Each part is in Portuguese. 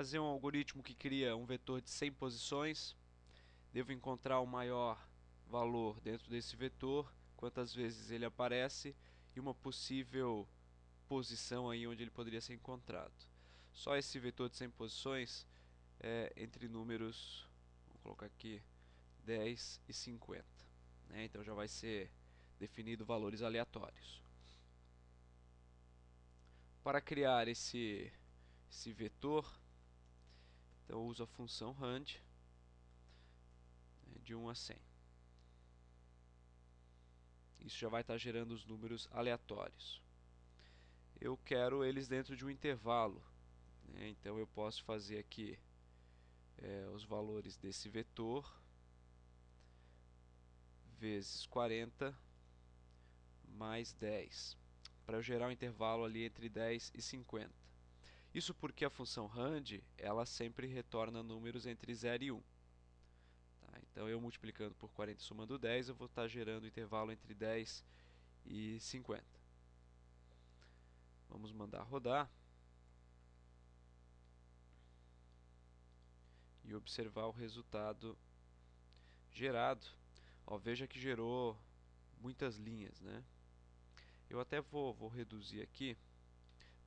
fazer um algoritmo que cria um vetor de 100 posições. Devo encontrar o maior valor dentro desse vetor, quantas vezes ele aparece e uma possível posição aí onde ele poderia ser encontrado. Só esse vetor de 100 posições é entre números, vou colocar aqui, 10 e 50. Né? Então já vai ser definido valores aleatórios. Para criar esse vetor, então eu uso a função rand, de 1 a 100. Isso já vai estar gerando os números aleatórios. Eu quero eles dentro de um intervalo, né? Então eu posso fazer aqui os valores desse vetor vezes 40 mais 10, para eu gerar um intervalo ali entre 10 e 50. Isso porque a função rand ela sempre retorna números entre 0 e 1. Tá? Então eu multiplicando por 40 e somando 10, eu vou estar gerando um intervalo entre 10 e 50. Vamos mandar rodar e observar o resultado gerado. Ó, veja que gerou muitas linhas, né? Eu até vou reduzir aqui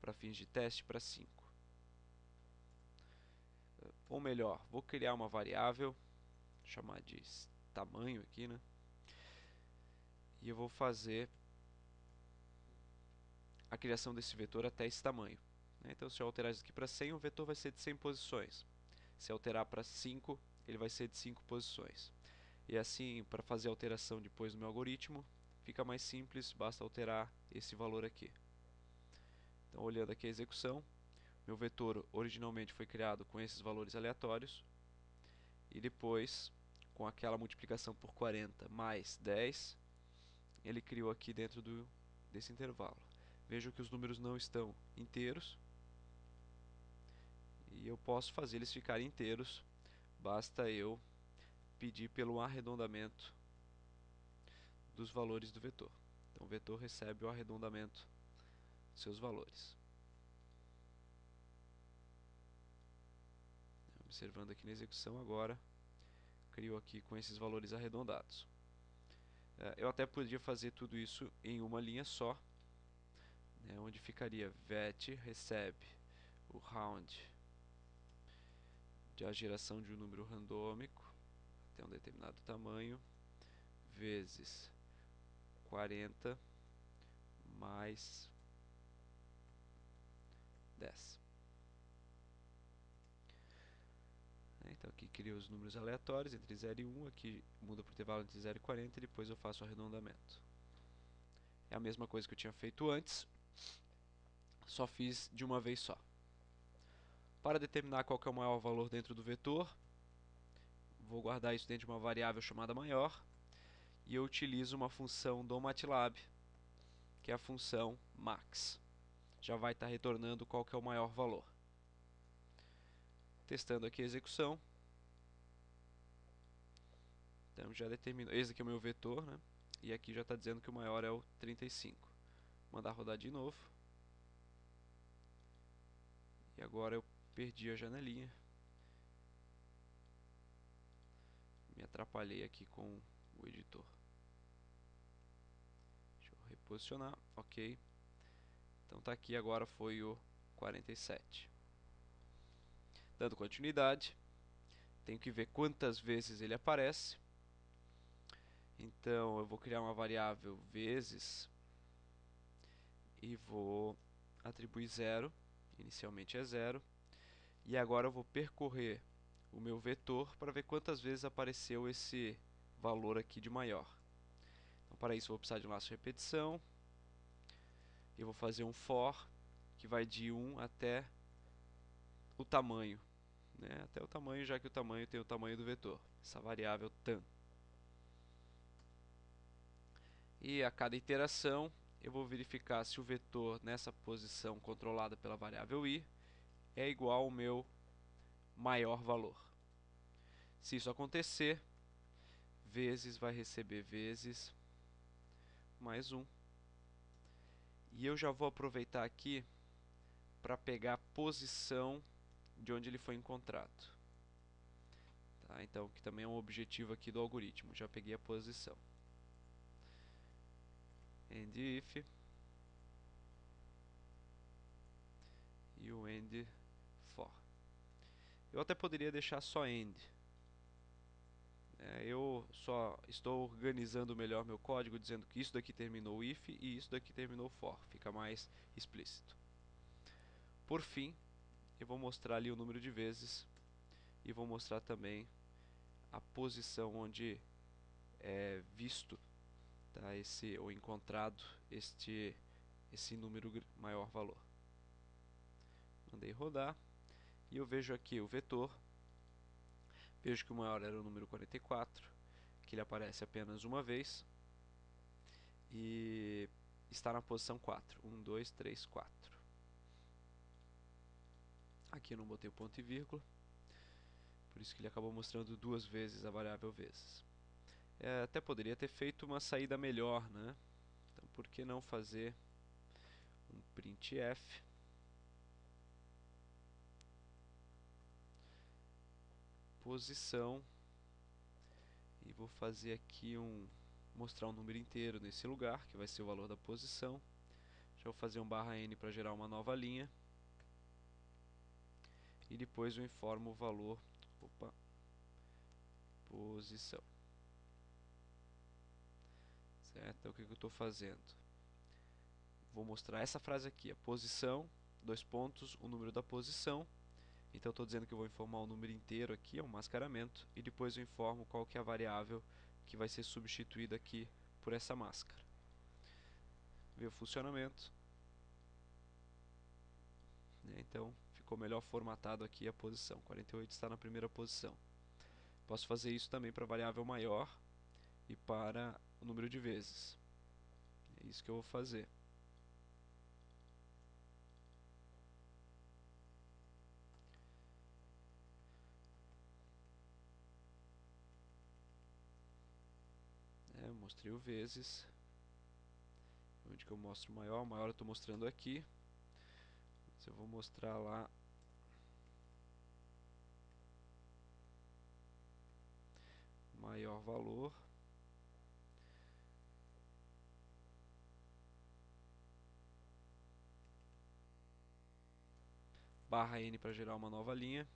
para fins de teste para 5. Ou melhor, vou criar uma variável, chamar de tamanho aqui, né? E eu vou fazer a criação desse vetor até esse tamanho. Então se eu alterar isso aqui para 100, o vetor vai ser de 100 posições. Se alterar para 5, ele vai ser de 5 posições. E assim, para fazer a alteração depois no meu algoritmo, fica mais simples, basta alterar esse valor aqui. Então olhando aqui a execução, meu vetor originalmente foi criado com esses valores aleatórios, e depois, com aquela multiplicação por 40 mais 10, ele criou aqui dentro desse intervalo. Vejo que os números não estão inteiros, e eu posso fazer eles ficarem inteiros, basta eu pedir pelo arredondamento dos valores do vetor. Então o vetor recebe o arredondamento dos seus valores. Observando aqui na execução agora, criou aqui com esses valores arredondados. Eu até poderia fazer tudo isso em uma linha só, né, onde ficaria vet recebe o round de a geração de um número randômico até um determinado tamanho, vezes 40 mais 10. Então aqui cria os números aleatórios entre 0 e 1, aqui muda para o intervalo entre 0 e 40 e depois eu faço o arredondamento. É a mesma coisa que eu tinha feito antes, só fiz de uma vez só. Para determinar qual que é o maior valor dentro do vetor, vou guardar isso dentro de uma variável chamada maior, e eu utilizo uma função do MATLAB, que é a função max. Já vai estar retornando qual que é o maior valor. Testando aqui a execução. Então já determinou, esse aqui é o meu vetor, né? E aqui já está dizendo que o maior é o 35. Mandar rodar de novo. E agora eu perdi a janelinha. Me atrapalhei aqui com o editor. Deixa eu reposicionar, ok. Então tá aqui, agora foi o 47. Dando continuidade, tenho que ver quantas vezes ele aparece. Então eu vou criar uma variável vezes e vou atribuir 0, inicialmente é 0, e agora eu vou percorrer o meu vetor para ver quantas vezes apareceu esse valor aqui de maior. Então para isso eu vou precisar de um laço de repetição, eu vou fazer um for que vai de 1 até o tamanho, né? Até o tamanho, já que o tamanho tem o tamanho do vetor, essa variável tan. E a cada iteração eu vou verificar se o vetor nessa posição controlada pela variável i é igual ao meu maior valor. Se isso acontecer, vezes vai receber vezes mais 1. E eu já vou aproveitar aqui para pegar a posição de onde ele foi encontrado. Tá? Então, que também é um objetivo aqui do algoritmo. Já peguei a posição. End if e o end for. Eu até poderia deixar só end. Eu só estou organizando melhor meu código, dizendo que isso daqui terminou if e isso daqui terminou for. Fica mais explícito. Por fim, eu vou mostrar ali o número de vezes e vou mostrar também a posição onde é visto, tá, ou encontrado esse número maior valor. Mandei rodar e eu vejo aqui o vetor. Vejo que o maior era o número 44, que ele aparece apenas uma vez e está na posição 4. 1, 2, 3, 4. Aqui eu não botei o ponto e vírgula, por isso que ele acabou mostrando duas vezes a variável vezes. Até poderia ter feito uma saída melhor, né? Então por que não fazer um printf posição e vou fazer aqui mostrar um número inteiro nesse lugar, que vai ser o valor da posição. Já vou fazer um /n para gerar uma nova linha. E depois eu informo o valor, posição. Certo? Então o que eu estou fazendo? Vou mostrar essa frase aqui, a posição, dois pontos, o número da posição. Então estou dizendo que eu vou informar o número inteiro aqui, é um mascaramento, e depois eu informo qual que é a variável que vai ser substituída aqui por essa máscara. Ver o funcionamento. Então ficou melhor formatado aqui a posição. 48 está na primeira posição. Posso fazer isso também para a variável maior e para o número de vezes. É isso que eu vou fazer. Mostrei o vezes. Onde que eu mostro o maior? O maior eu estou mostrando aqui. Mas eu vou mostrar lá maior valor. /n para gerar uma nova linha.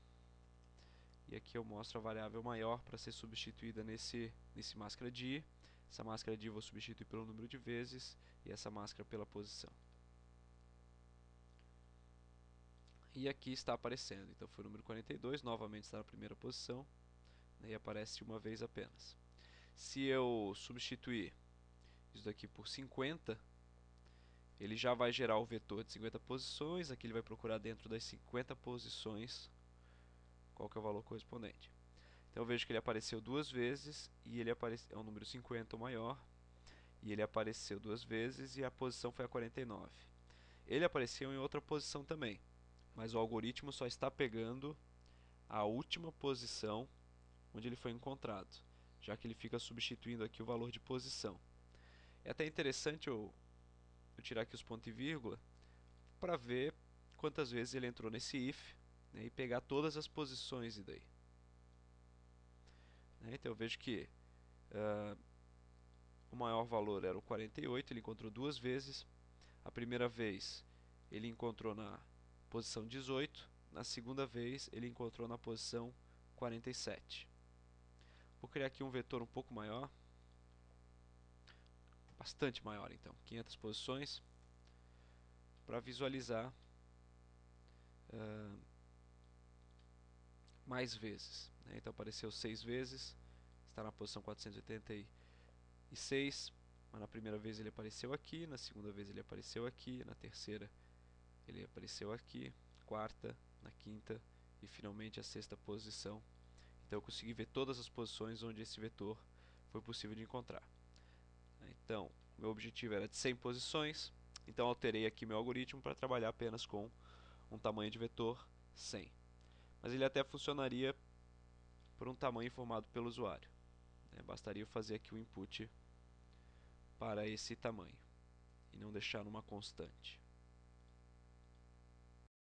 E aqui eu mostro a variável maior para ser substituída nesse máscara de i. Essa máscara de i eu vou substituir pelo número de vezes e essa máscara pela posição. E aqui está aparecendo. Então foi o número 42, novamente está na primeira posição, e aparece uma vez apenas. Se eu substituir isso daqui por 50, ele já vai gerar o vetor de 50 posições. Aqui ele vai procurar dentro das 50 posições qual que é o valor correspondente. Então eu vejo que ele apareceu duas vezes e ele é o número 50 ou maior, e ele apareceu duas vezes e a posição foi a 49. Ele apareceu em outra posição também, mas o algoritmo só está pegando a última posição onde ele foi encontrado, já que ele fica substituindo aqui o valor de posição. É até interessante eu tirar aqui os pontos e vírgula para ver quantas vezes ele entrou nesse if, né, e pegar todas as posições e daí. Então eu vejo que o maior valor era o 48, ele encontrou duas vezes. A primeira vez ele encontrou na posição 18, na segunda vez ele encontrou na posição 47. Vou criar aqui um vetor um pouco maior, bastante maior então, 500 posições, para visualizar mais vezes. Então apareceu 6 vezes, está na posição 486, mas na primeira vez ele apareceu aqui, na segunda vez ele apareceu aqui, na terceira ele apareceu aqui, quarta, na quinta e finalmente a sexta posição. Então eu consegui ver todas as posições onde esse vetor foi possível de encontrar. Então, o meu objetivo era de 100 posições, então alterei aqui meu algoritmo para trabalhar apenas com um tamanho de vetor 100. Mas ele até funcionaria por um tamanho informado pelo usuário. Bastaria eu fazer aqui o input para esse tamanho e não deixar numa constante.